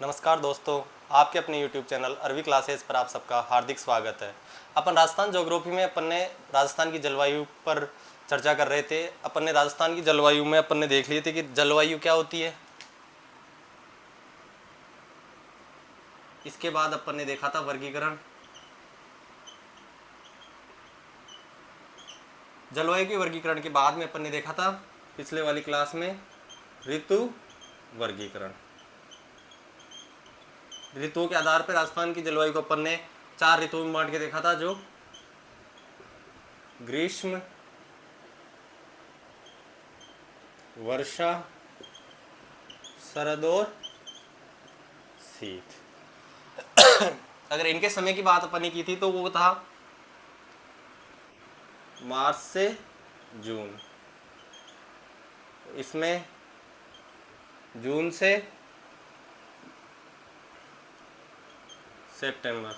नमस्कार दोस्तों, आपके अपने YouTube चैनल अरवी क्लासेस पर आप सबका हार्दिक स्वागत है। अपन राजस्थान ज्योग्राफी में अपन ने राजस्थान की जलवायु पर चर्चा कर रहे थे। अपन ने राजस्थान की जलवायु में अपन ने देख लिए थे कि जलवायु क्या होती है। इसके बाद अपन ने देखा था वर्गीकरण। जलवायु के वर्गीकरण के बाद में अपन ने देखा था पिछले वाली क्लास में ऋतु वर्गीकरण। ऋतुओं के आधार पर राजस्थान की जलवायु को अपन ने 4 ऋतुओं में बांट के देखा था, जो ग्रीष्म, वर्षा, शरद और शीत। अगर इनके समय की बात अपन ने की थी तो वो था मार्च से जून। इसमें जून से सितंबर,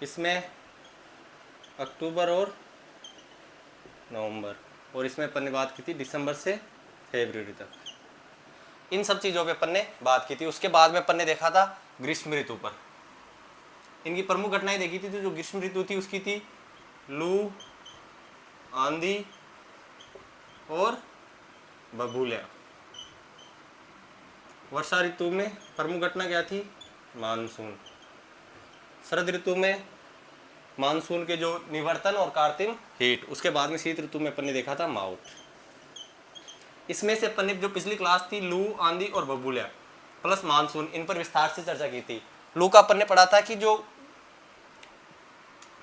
इसमें अक्टूबर और नवंबर, और इसमें अपन ने बात की थी दिसंबर से फरवरी तक। इन सब चीज़ों पे अपन ने बात की थी। उसके बाद में अपन ने देखा था ग्रीष्म ऋतु पर। इनकी प्रमुख घटनाएं देखी थी। तो जो ग्रीष्म ऋतु थी उसकी थी लू, आंधी और बबूलियाँ। वर्षा ऋतु में प्रमुख घटना क्या थी? मानसून। शरद ऋतु में मानसून के जो निवर्तन और कार्तिक हीट। उसके बाद में शीत ऋतु में अपन ने देखा था माउट। इसमें से अपन ने जो पिछली क्लास थी लू, आंधी और बबूलियाँ प्लस मानसून, इन पर विस्तार से चर्चा की थी। लू का अपन ने पढ़ा था कि जो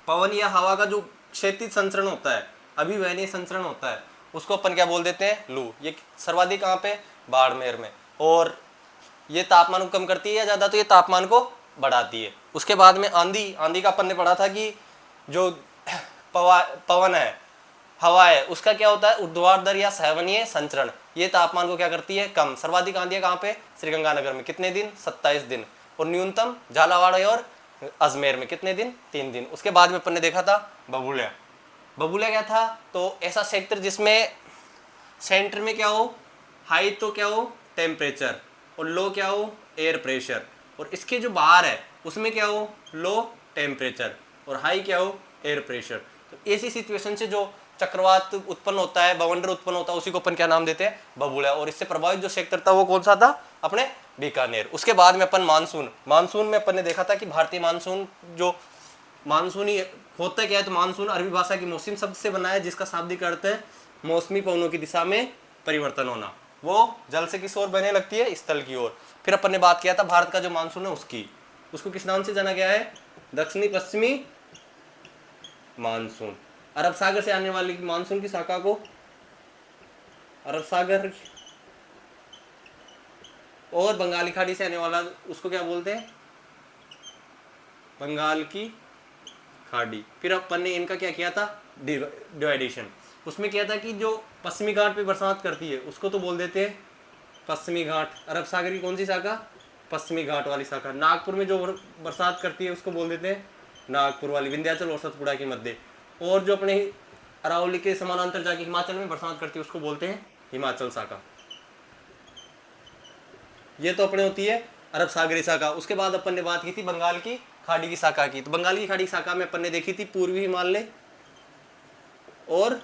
पवन या हवा का जो क्षैतिज संचरण होता है, अभिवहनीय संचरण होता है, उसको अपन क्या बोल देते हैं? लू। ये सर्वाधिक कहाँ पे? बाड़मेर में। और ये तापमान को कम करती है या ज़्यादा तो ये तापमान को बढ़ाती है। उसके बाद में आंधी। आंधी का अपन ने पढ़ा था कि जो पवन है, हवा है, उसका क्या होता है? ऊर्ध्वाधर या सहवनीय संचरण। ये तापमान को क्या करती है? कम। सर्वाधिक आंधियाँ कहाँ पे? श्रीगंगानगर में। कितने दिन? 27 दिन। और न्यूनतम झालावाड़ और अजमेर में कितने दिन? 3 दिन। उसके बाद में अपन ने देखा था बबूलिया। बबूलिया क्या था? तो ऐसा क्षेत्र जिसमें सेंटर में क्या हो? हाई तो क्या हो? टेम्परेचर। और लो क्या हो? Air pressure. और इसके जो बाहर है उसमें क्या हो? लो टेम्परेचर और हाई क्या हो? Air pressure. तो ऐसी सिचुएशन से जो चक्रवात उत्पन्न होता है, बवंडर उत्पन्न होता है, उसी को अपन क्या नाम देते हैं? बबूलिया। और इससे प्रभावित जो क्षेत्र था वो कौन सा था? अपने बीकानेर। उसके बाद में अपन मानसून। मानसून में अपन ने देखा था कि भारतीय मानसून जो मानसूनी होता क्या है? तो मानसून अरबी भाषा की मौसम शब्द से बना है, जिसका शाब्दिक अर्थ है मौसमी पवनों की दिशा में परिवर्तन होना। वो जल से किस ओर बहने लगती है? स्थल की ओर। फिर अपन ने बात किया था भारत का जो मानसून है उसको किस नाम से जाना गया है? दक्षिणी पश्चिमी मानसून। अरब सागर से आने वाली मानसून की शाखा को अरब सागर, और बंगाली खाड़ी से आने वाला उसको क्या बोलते हैं? बंगाल की खाड़ी। फिर अपन ने इनका क्या किया था? डिवाइडेशन। उसमें क्या था कि जो पश्चिमी घाट पे बरसात करती है उसको तो बोल देते हैं पश्चिमी घाट। अरब सागर की कौन सी शाखा? पश्चिमी घाट वाली शाखा। नागपुर में जो बरसात करती है उसको बोल देते हैं नागपुर वाली, विंध्याचल और सतपुड़ा के मध्य। और जो अपने अरावली के समानांतर जाके हिमाचल में बरसात करती है उसको बोलते हैं हिमाचल शाखा। ये तो अपने होती है अरब सागरी शाखा। उसके बाद अपन ने बात की थी बंगाल की खाड़ी की शाखा की। तो बंगाल की खाड़ी की शाखा में अपन ने देखी थी पूर्वी हिमालय और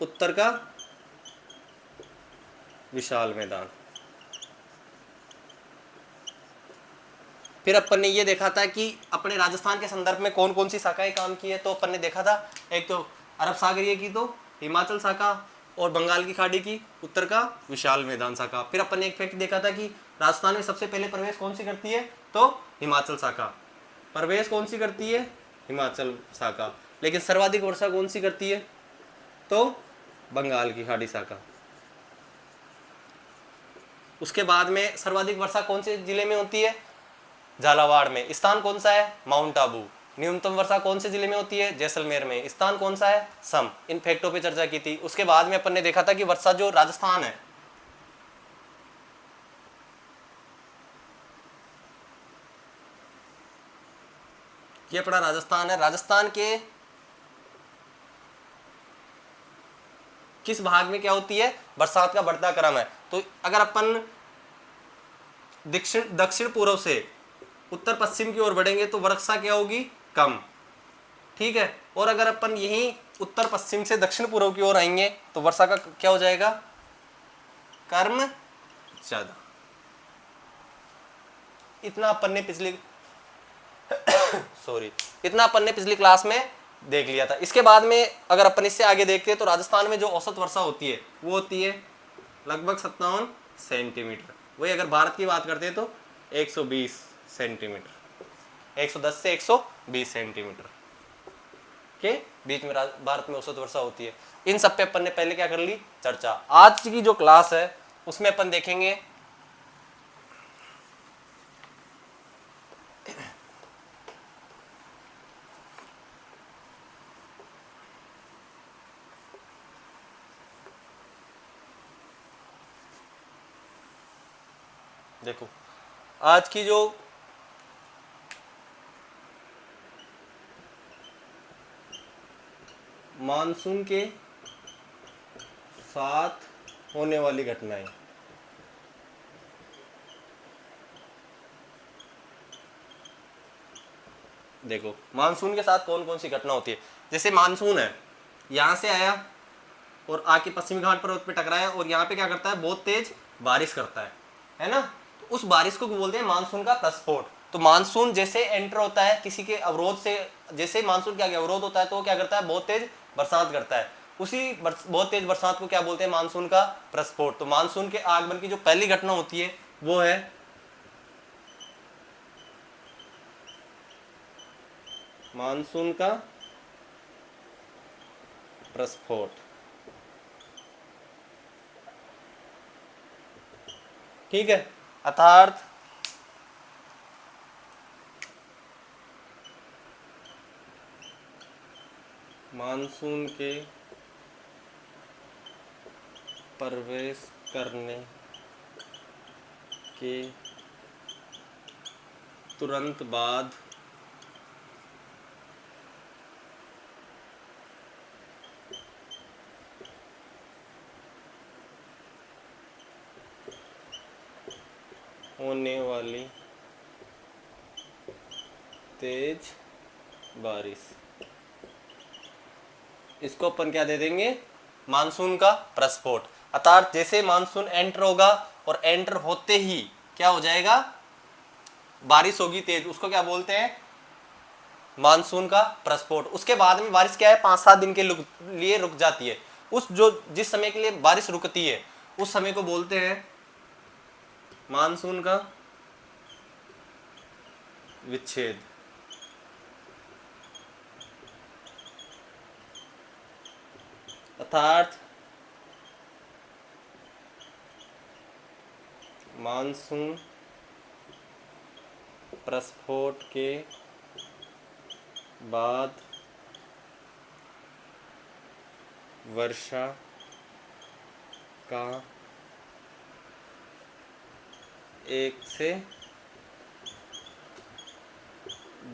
उत्तर का विशाल मैदान। फिर अपन ने ये देखा था कि अपने राजस्थान के संदर्भ में कौन कौन सी शाखाएं काम की है। तो अपन ने देखा था एक तो अरब सागरीय की तो हिमाचल शाखा, और बंगाल की खाड़ी की उत्तर का विशाल मैदान शाखा। फिर अपन ने एक फैक्ट देखा था कि राजस्थान में सबसे पहले प्रवेश कौन सी करती है? तो हिमाचल शाखा। प्रवेश कौन सी करती है? हिमाचल शाखा। लेकिन सर्वाधिक वर्षा कौन सी करती है? तो बंगाल की खाड़ी शाखा। उसके बाद में सर्वाधिक वर्षा कौन से जिले में होती है? झालावाड़ में। स्थान कौन सा है? माउंट आबू। न्यूनतम वर्षा कौन से जिले में होती है? जैसलमेर में। स्थान कौन सा है? सम। इन फैक्टों पे चर्चा की थी। उसके बाद में अपन ने देखा था कि वर्षा जो राजस्थान है, ये अपना राजस्थान है। राजस्थान के किस भाग में क्या होती है? बरसात का बढ़ता क्रम है। तो अगर अपन दक्षिण दक्षिण पूर्व से उत्तर पश्चिम की ओर बढ़ेंगे तो वर्षा क्या होगी, कम। ठीक है, और अगर अपन यहीं उत्तर पश्चिम से दक्षिण पूर्व की ओर आएंगे तो वर्षा का क्या हो जाएगा, कर्म ज्यादा। इतना अपन ने पिछली सॉरी इतना अपन ने पिछली क्लास में देख लिया था। इसके बाद में अगर अपन इससे आगे देखते हैं तो राजस्थान में जो औसत वर्षा होती है वो होती है लगभग 57 सेंटीमीटर। वही अगर भारत की बात करते हैं तो 120 सेंटीमीटर, 110 से 120 सेंटीमीटर के बीच में भारत में औसत वर्षा होती है। इन सब पे अपन ने पहले क्या कर ली, चर्चा। आज की जो क्लास है उसमें अपन देखेंगे देखो आज की जो मानसून के साथ होने वाली घटनाएं, देखो मानसून के साथ कौन कौन सी घटना होती है। जैसे मानसून है, यहां से आया और आके पश्चिमी घाट पर्वत पे टकराया और यहाँ पे क्या करता है, बहुत तेज बारिश करता है ना। तो उस बारिश को बोलते हैं मानसून का प्रस्फोट। तो मानसून जैसे एंटर होता है किसी के अवरोध से, जैसे मानसून क्या अवरोध होता है तो वो क्या करता है, बहुत तेज बरसात करता है। उसी बहुत तेज बरसात को क्या बोलते हैं, मानसून का प्रस्फोट। तो मानसून के आगमन की जो पहली घटना होती है वो है मानसून का प्रस्फोट। ठीक है, अर्थात मानसून के प्रवेश करने के तुरंत बाद होने वाली तेज बारिश, इसको अपन क्या दे देंगे, मानसून का प्रस्फोट। अर्थात जैसे मानसून एंटर होगा और एंटर होते ही क्या हो जाएगा, बारिश होगी तेज, उसको क्या बोलते हैं, मानसून का प्रस्फोट। उसके बाद में बारिश क्या है, 5-7 दिन के लिए रुक जाती है। उस जो जिस समय के लिए बारिश रुकती है उस समय को बोलते हैं मानसून का विच्छेद। अर्थात मानसून प्रस्फोट के बाद वर्षा का 1 से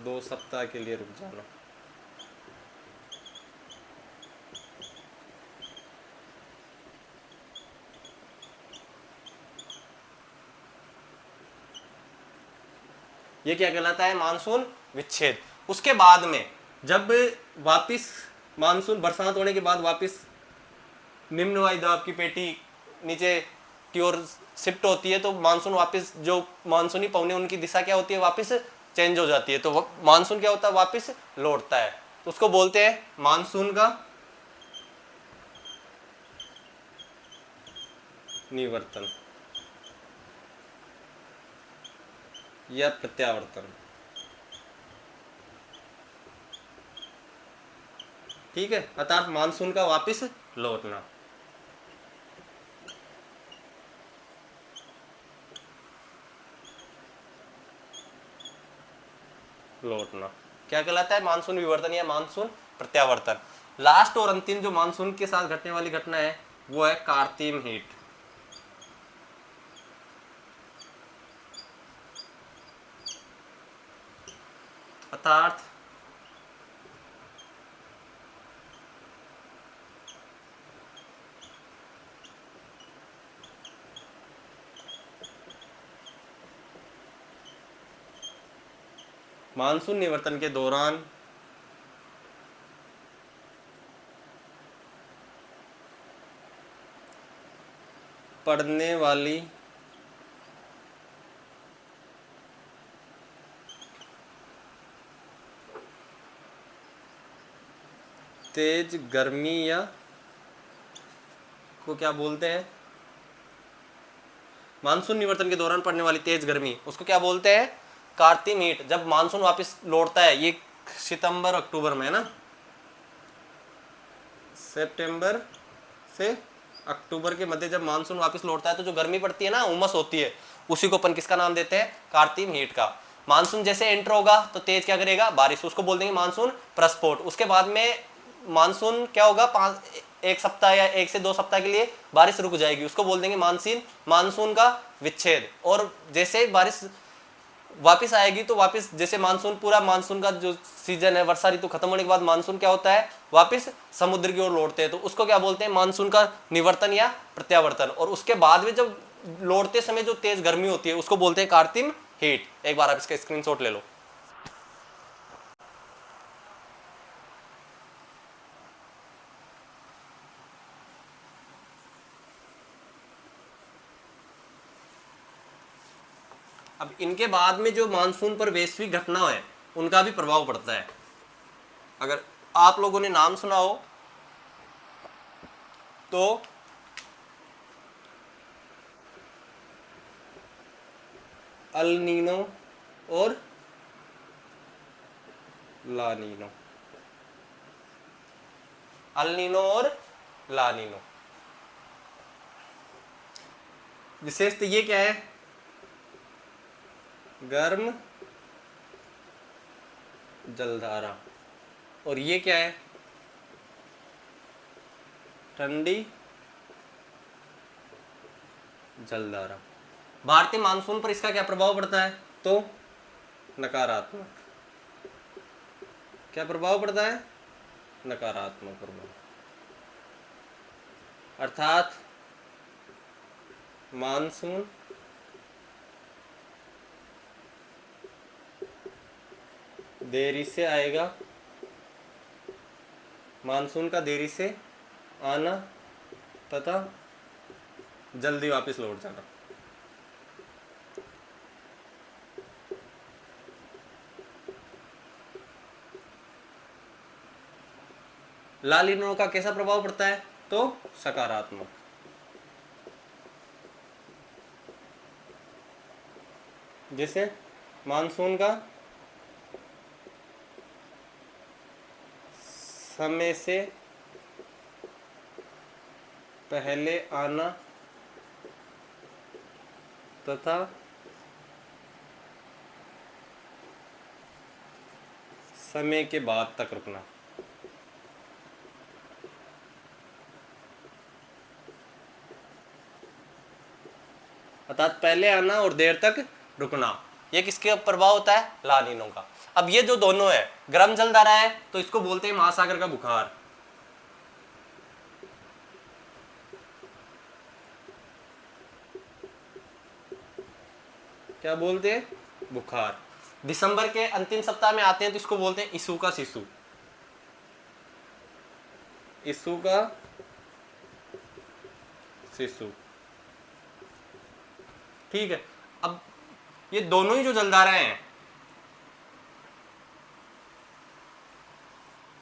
2 सप्ताह के लिए रुक जाना। ये क्या कहलाता है, मानसून विच्छेद। उसके बाद में जब वापिस मानसून बरसात होने के बाद वापिस निम्न वायुदाब की पेटी नीचे की ओर शिफ्ट होती है तो मानसून वापिस, जो मानसूनी पवने उनकी दिशा क्या होती है, वापिस चेंज हो जाती है। तो मानसून क्या होता है, वापिस लौटता है। तो उसको बोलते हैं मानसून का निवर्तन या प्रत्यावर्तन। ठीक है, अर्थात मानसून का वापिस लौटना। लौटना क्या कहलाता है, मानसून विवर्तन या मानसून प्रत्यावर्तन। लास्ट और अंतिम जो मानसून के साथ घटने वाली घटना है वो है कार्तीम हीट। अर्थात मानसून निवर्तन के दौरान पड़ने वाली तेज गर्मी या को क्या बोलते हैं? मानसून निवर्तन के दौरान पड़ने वाली तेज गर्मी उसको क्या बोलते हैं? कार्तिक हीट। जब मानसून वापस लौटता है, ये सितंबर अक्टूबर में है ना, सितंबर से अक्टूबर के मध्य जब मानसून वापस लौटता है तो जो गर्मी पड़ती है ना, उमस होती है, उसी को अपन किसका नाम देते हैं? कार्तिक हीट का। मानसून जैसे एंटर होगा तो तेज क्या करेगा? बारिश, उसको बोल देंगे मानसून प्रस्फोट। उसके बाद में मानसून क्या होगा? एक सप्ताह या 1 से 2 सप्ताह के लिए बारिश रुक जाएगी, उसको बोल देंगे मानसून का विच्छेद। और जैसे बारिश वापस आएगी तो वापस जैसे मानसून, पूरा मानसून का जो सीजन है, वर्षा ऋतु खत्म होने के बाद मानसून क्या होता है? वापस समुद्र की ओर लौटते हैं, तो उसको क्या बोलते हैं? मानसून का निवर्तन या प्रत्यावर्तन। और उसके बाद में जब लौटते समय जो तेज गर्मी होती है उसको बोलते हैं कार्तिक हीट। एक बार आप इसका स्क्रीनशॉट ले लो। अब इनके बाद में जो मानसून पर वैश्विक घटना है उनका भी प्रभाव पड़ता है। अगर आप लोगों ने नाम सुना हो तो अल नीनो और ला नीनो। अल नीनो और ला नीनो विशेषता ये क्या है? गर्म जलधारा। और ये क्या है? ठंडी जलधारा। भारतीय मानसून पर इसका क्या प्रभाव पड़ता है? तो नकारात्मक। क्या प्रभाव पड़ता है? नकारात्मक प्रभाव। अर्थात मानसून देरी से आएगा, मानसून का देरी से आना तथा जल्दी वापस लौट जाना। ला नीनो का कैसा प्रभाव पड़ता है? तो सकारात्मक। जैसे मानसून का समय से पहले आना तथा समय के बाद तक रुकना। अर्थात पहले आना और देर तक रुकना, ये किसके प्रभाव होता है? ला नीनो का। अब ये जो दोनों है, गर्म जलधारा है तो इसको बोलते हैं महासागर का बुखार। क्या बोलते हैं? बुखार। दिसंबर के अंतिम सप्ताह में आते हैं तो इसको बोलते हैं ईसू का शिशु। ईसू का शिशु। ठीक है। अब ये दोनों ही जो जलधाराएं हैं,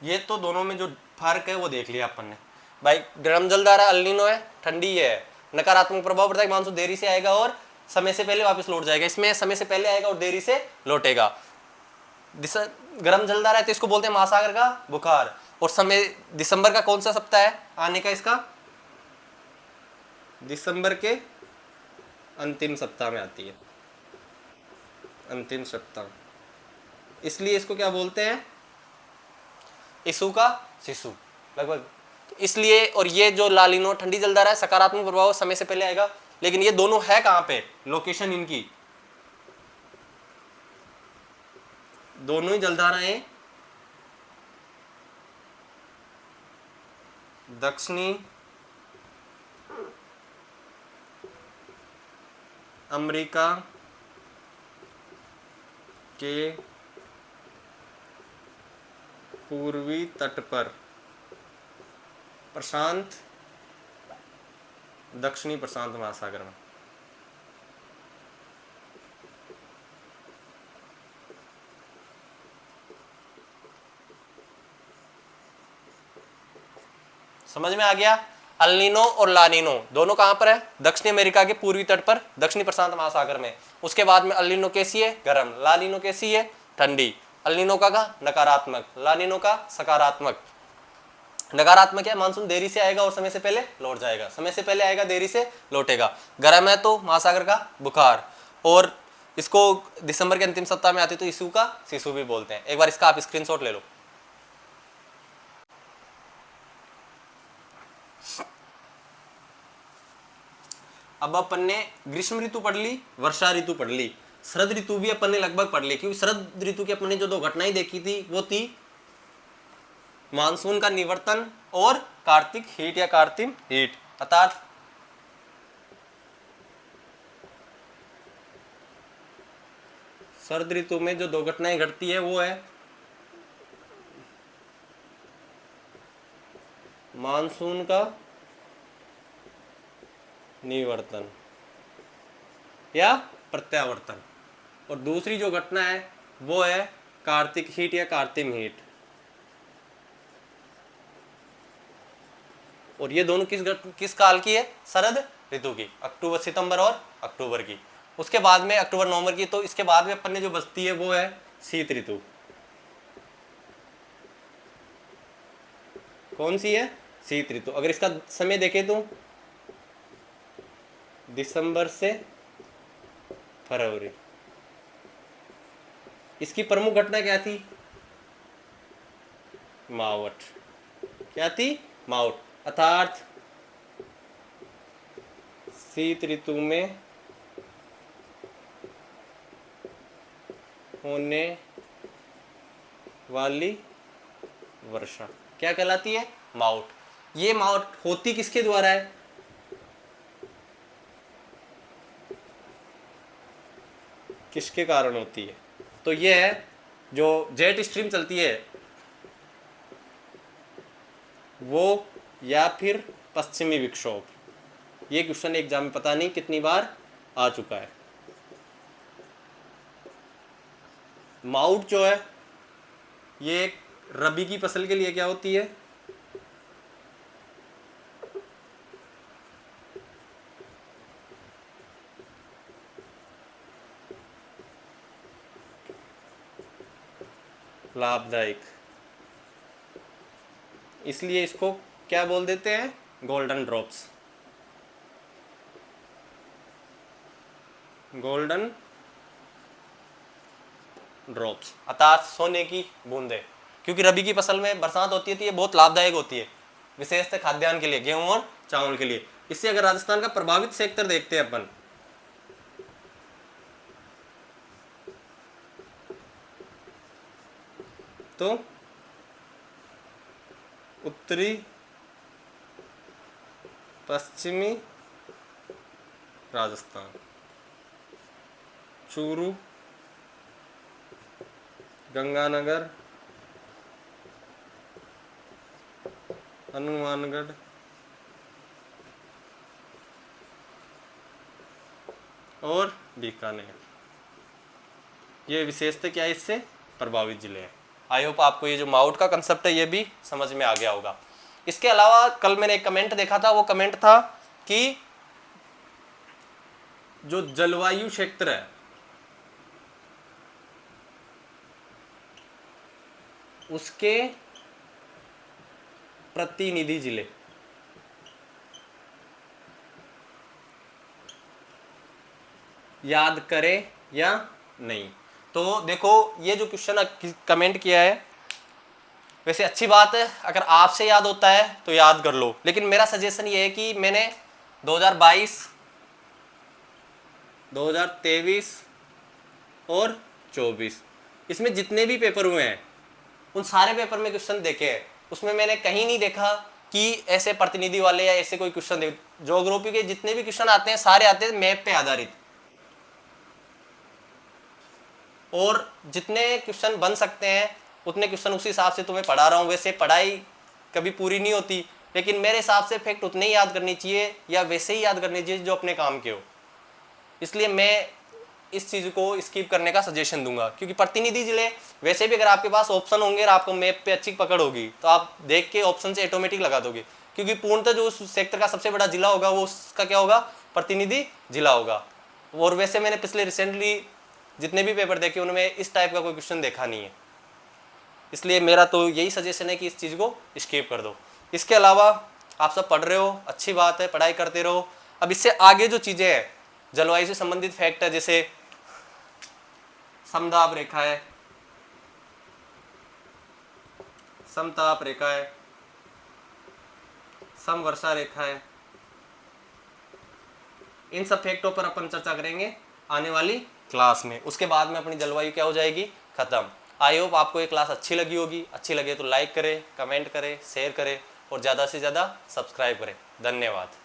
ये तो दोनों में जो फर्क है वो देख लिया अपन ने। भाई गर्म जलधारा अल नीनो है, ठंडी है, नकारात्मक प्रभाव पड़ता है, मानसून देरी से आएगा और समय से पहले वापस लौट जाएगा। इसमें समय से पहले आएगा और देरी से लौटेगा। गर्म जलधारा है तो इसको बोलते हैं महासागर का बुखार। और समय दिसंबर का कौन सा सप्ताह है आने का इसका? दिसंबर के अंतिम सप्ताह में आती है, अंतिम सप्ताह, इसलिए इसको क्या बोलते हैं? ईसू का शिशु लगभग। इसलिए, और ये जो ला नीनो ठंडी जलधारा है, सकारात्मक प्रभाव समय से पहले आएगा। लेकिन ये दोनों है कहां पे? लोकेशन इनकी, दोनों ही जलधाराएं दक्षिणी अमेरिका के पूर्वी तट पर प्रशांत दक्षिणी प्रशांत महासागर में। समझ में आ गया? अल नीनो और ला नीनो दोनों कहां पर है? दक्षिणी अमेरिका के पूर्वी तट पर दक्षिणी प्रशांत महासागर में। उसके बाद में अल नीनो कैसी है? गर्म। ला नीनो कैसी है? ठंडी। अल नीनो का नकारात्मक, ला नीनो का सकारात्मक। नकारात्मक है, मानसून देरी से आएगा और समय से पहले लौट जाएगा। समय से पहले आएगा, देरी से लौटेगा। गर्म है तो महासागर का बुखार, और इसको दिसंबर के अंतिम सप्ताह में आती तो यीशु का शिशु भी बोलते हैं। एक बार इसका आप स्क्रीनशॉट ले लो। अब अपन ने ग्रीष्म ऋतु पढ़ ली, वर्षा ऋतु पढ़ ली, शरद ऋतु भी अपन ने लगभग पढ़ ली, क्योंकि शरद ऋतु की अपन ने जो दो घटनाएं देखी थी वो थी मानसून का निवर्तन और कार्तिक हीट या कार्तिक हीट। अर्थात शरद ऋतु में जो दो घटनाएं घटती है वो है मानसून का निवर्तन या प्रत्यावर्तन, और दूसरी जो घटना है वो है कार्तिक हीट या कार्तिक हीट। और ये दोनों किस काल की है? शरद ऋतु की, अक्टूबर सितंबर और अक्टूबर की। उसके बाद में अक्टूबर नवंबर की। तो इसके बाद में अपन ने जो बचती है वो है शीत ऋतु। कौन सी है? शीत ऋतु। अगर इसका समय देखें तो दिसंबर से फरवरी। इसकी प्रमुख घटना क्या थी? मावठ। क्या थी? मावठ। अर्थात शीत ऋतु में होने वाली वर्षा क्या कहलाती है? मावठ। ये मावठ होती किसके द्वारा है? किसके कारण होती है? तो ये है जो जेट स्ट्रीम चलती है वो, या फिर पश्चिमी विक्षोभ। ये क्वेश्चन एग्जाम में पता नहीं कितनी बार आ चुका है। माउट जो है ये रबी की फसल के लिए क्या होती है? लाभदायक। इसलिए इसको क्या बोल देते हैं? Golden drops. गोल्डन ड्रॉप्स अर्थात सोने की बूंदें। क्योंकि रबी की फसल में बरसात होती है तो ये बहुत लाभदायक होती है, विशेषतः खाद्यान्न के लिए, गेहूं और चावल के लिए। इससे अगर राजस्थान का प्रभावित सेक्टर देखते हैं अपन, तो उत्तरी पश्चिमी राजस्थान, चूरू, गंगानगर, हनुमानगढ़ और बीकानेर, ये विशेषता क्या है? इससे प्रभावित जिले हैं। आई होप आपको ये जो माउट का कंसेप्ट है ये भी समझ में आ गया होगा। इसके अलावा कल मैंने एक कमेंट देखा था, वो कमेंट था कि जो जलवायु क्षेत्र है उसके प्रतिनिधि जिले, याद करें या नहीं। तो देखो ये जो क्वेश्चन कमेंट किया है, वैसे अच्छी बात है, अगर आपसे याद होता है तो याद कर लो, लेकिन मेरा सजेशन ये है कि मैंने 2022, 2023 और 24 इसमें जितने भी पेपर हुए हैं उन सारे पेपर में क्वेश्चन देखे हैं, उसमें मैंने कहीं नहीं देखा कि ऐसे प्रतिनिधि वाले या ऐसे कोई क्वेश्चन। ज्योग्राफी के जितने भी क्वेश्चन आते हैं सारे आते हैं मैप पे आधारित, और जितने क्वेश्चन बन सकते हैं उतने क्वेश्चन उसी हिसाब से तुम्हें पढ़ा रहा हूँ। वैसे पढ़ाई कभी पूरी नहीं होती, लेकिन मेरे हिसाब से फैक्ट उतने ही याद करनी चाहिए या वैसे ही याद करनी चाहिए जो अपने काम के हो। इसलिए मैं इस चीज़ को स्किप करने का सजेशन दूंगा, क्योंकि प्रतिनिधि जिले वैसे भी अगर आपके पास ऑप्शन होंगे और आपको मैप पे अच्छी पकड़ होगी तो आप देख के ऑप्शन से ऑटोमेटिक लगा दोगे, क्योंकि पूर्णतः जो उस सेक्टर का सबसे बड़ा जिला होगा वो उसका क्या होगा, प्रतिनिधि जिला होगा। और वैसे मैंने पिछले रिसेंटली जितने भी पेपर देखे उनमें इस टाइप का कोई क्वेश्चन देखा नहीं है, इसलिए मेरा तो यही सजेशन है कि इस चीज़ को स्किप कर दो। इसके अलावा आप सब पढ़ रहे हो, अच्छी बात है, पढ़ाई करते रहो। अब इससे आगे जो चीज़ें हैं जलवायु से संबंधित फैक्ट है, जैसे समताप रेखा है, समताप रेखा है, समवर्षा रेखा है, इन सब फैक्टों पर अपन चर्चा करेंगे आने वाली क्लास में। उसके बाद में अपनी जलवायु क्या हो जाएगी, खत्म। आई होप आपको ये क्लास अच्छी लगी होगी। अच्छी लगे तो लाइक करें, कमेंट करें, शेयर करें और ज़्यादा से ज़्यादा सब्सक्राइब करें। धन्यवाद।